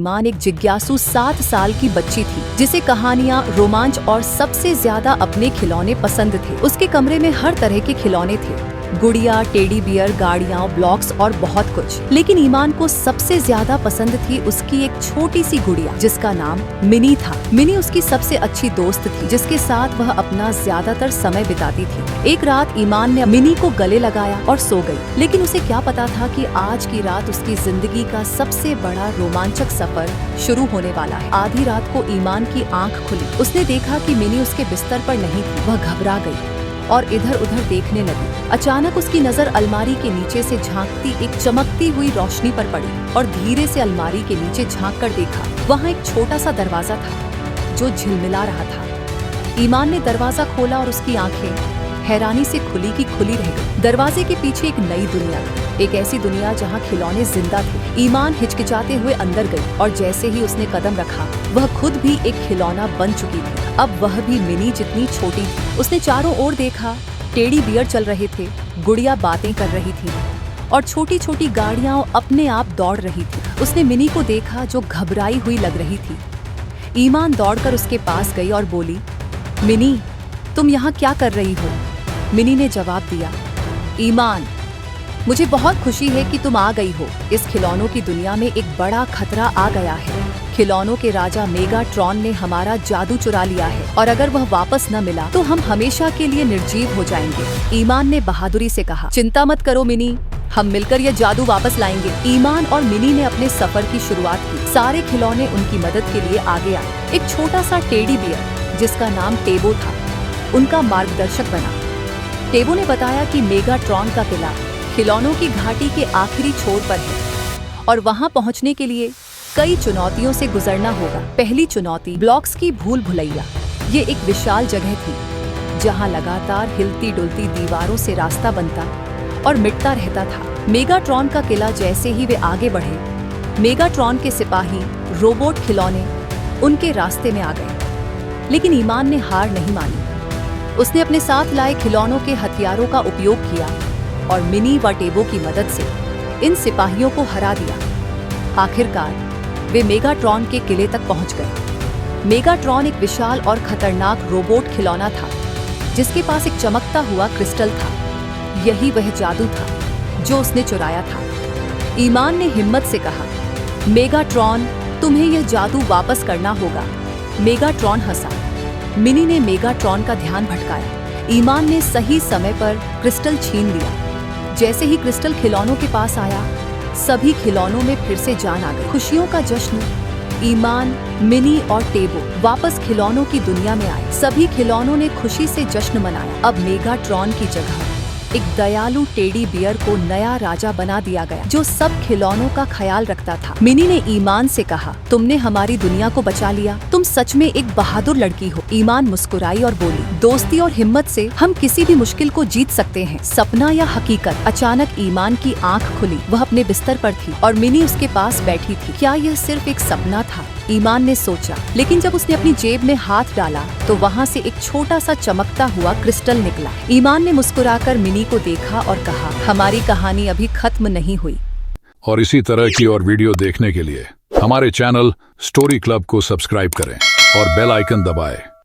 ईमान एक जिज्ञासु 7 साल की बच्ची थी जिसे कहानियाँ, रोमांच और सबसे ज्यादा अपने खिलौने पसंद थे। उसके कमरे में हर तरह के खिलौने थे, गुड़िया, टेडी बियर, गाड़ियाँ, ब्लॉक्स और बहुत कुछ। लेकिन ईमान को सबसे ज्यादा पसंद थी उसकी एक छोटी सी गुड़िया जिसका नाम मिनी था। मिनी उसकी सबसे अच्छी दोस्त थी जिसके साथ वह अपना ज्यादातर समय बिताती थी। एक रात ईमान ने मिनी को गले लगाया और सो गई, लेकिन उसे क्या पता था कि आज की रात उसकी जिंदगी का सबसे बड़ा रोमांचक सफर शुरू होने वाला है। आधी रात को ईमान की आंख खुली। उसने देखा कि मिनी उसके बिस्तर पर नहीं थी। वह घबरा गई और इधर उधर देखने लगी। अचानक उसकी नजर अलमारी के नीचे से झांकती एक चमकती हुई रोशनी पर पड़ी और धीरे से अलमारी के नीचे झांक कर देखा। वहाँ एक छोटा सा दरवाजा था जो झिलमिला रहा था। ईमान ने दरवाजा खोला और उसकी आंखें हैरानी से खुली की खुली रह गई। दरवाजे के पीछे एक नई दुनिया, एक ऐसी दुनिया जहाँ खिलौने जिंदा थे। ईमान हिचकिचाते हुए अंदर गई और जैसे ही उसने कदम रखा वह खुद भी एक खिलौना बन चुकी थी। अब वह भी मिनी जितनी छोटी थी। उसने चारों ओर देखा, टेडी बियर चल रहे थे, गुड़िया बातें कर रही थी और छोटी छोटी गाड़ियां अपने आप दौड़ रही थी। उसने मिनी को देखा जो घबराई हुई लग रही थी। ईमान दौड़कर उसके पास गई और बोली, मिनी, तुम यहाँ क्या कर रही हो? मिनी ने जवाब दिया, ईमान, मुझे बहुत खुशी है कि तुम आ गई हो। इस खिलौनों की दुनिया में एक बड़ा खतरा आ गया है। खिलौनों के राजा मेगाट्रॉन ने हमारा जादू चुरा लिया है और अगर वह वापस न मिला तो हम हमेशा के लिए निर्जीव हो जाएंगे। ईमान ने बहादुरी से कहा, चिंता मत करो मिनी, हम मिलकर यह जादू वापस लाएंगे। ईमान और मिनी ने अपने सफर की शुरुआत की। सारे खिलौने उनकी मदद के लिए आगे आए। एक छोटा सा टेडी बियर जिसका नाम टेबो था उनका मार्गदर्शक बना। टेबो ने बताया कि मेगाट्रॉन का किला खिलौनों की घाटी के आखिरी छोर पर है और वहां पहुंचने के लिए कई चुनौतियों से गुजरना होगा। पहली चुनौती, ब्लॉक्स की भूल भुलैया। ये एक विशाल जगह थी जहां लगातार हिलती डुलती दीवारों से रास्ता बनता और मिटता रहता था। मेगाट्रॉन का किला जैसे ही वे आगे बढ़े, मेगाट्रॉन के सिपाही, रोबोट खिलौने उनके रास्ते में आ गए। लेकिन ईमान ने हार नहीं मानी। उसने अपने साथ लाए खिलौनों के हथियारों का उपयोग किया और मिनी व टेबो की मदद से इन सिपाहियों को हरा दिया। आखिरकार वे मेगाट्रॉन के किले तक पहुंच गए। मेगाट्रॉन एक विशाल और खतरनाक रोबोट खिलौना था जिसके पास एक चमकता हुआ क्रिस्टल था। यही वह जादू था जो उसने चुराया था। ईमान ने हिम्मत से कहा, मेगाट्रॉन, तुम्हें यह जादू वापस करना होगा। मेगाट्रॉन हंसा। मिनी ने मेगाट्रॉन का ध्यान भटकाया। ईमान ने सही समय पर क्रिस्टल छीन लिया। जैसे ही क्रिस्टल खिलौनों के पास आया, सभी खिलौनों में फिर से जान आ गई। खुशियों का जश्न। ईमान, मिनी और टेबो वापस खिलौनों की दुनिया में आए। सभी खिलौनों ने खुशी से जश्न मनाया। अब मेगाट्रॉन की जगह एक दयालु टेडी बियर को नया राजा बना दिया गया जो सब खिलौनों का ख्याल रखता था। मिनी ने ईमान से कहा, तुमने हमारी दुनिया को बचा लिया। तुम सच में एक बहादुर लड़की हो। ईमान मुस्कुराई और बोली, दोस्ती और हिम्मत से हम किसी भी मुश्किल को जीत सकते हैं। सपना या हकीकत? अचानक ईमान की आंख खुली। वह अपने बिस्तर पर थी और मिनी उसके पास बैठी थी। क्या यह सिर्फ एक सपना था? ईमान ने सोचा, लेकिन जब उसने अपनी जेब में हाथ डाला तो वहाँ से एक छोटा सा चमकता हुआ क्रिस्टल निकला। ईमान ने मुस्कुराकर मिनी को देखा और कहा, हमारी कहानी अभी खत्म नहीं हुई। और इसी तरह की और वीडियो देखने के लिए हमारे चैनल स्टोरी क्लब को सब्सक्राइब करें और बेल आइकन दबाएं।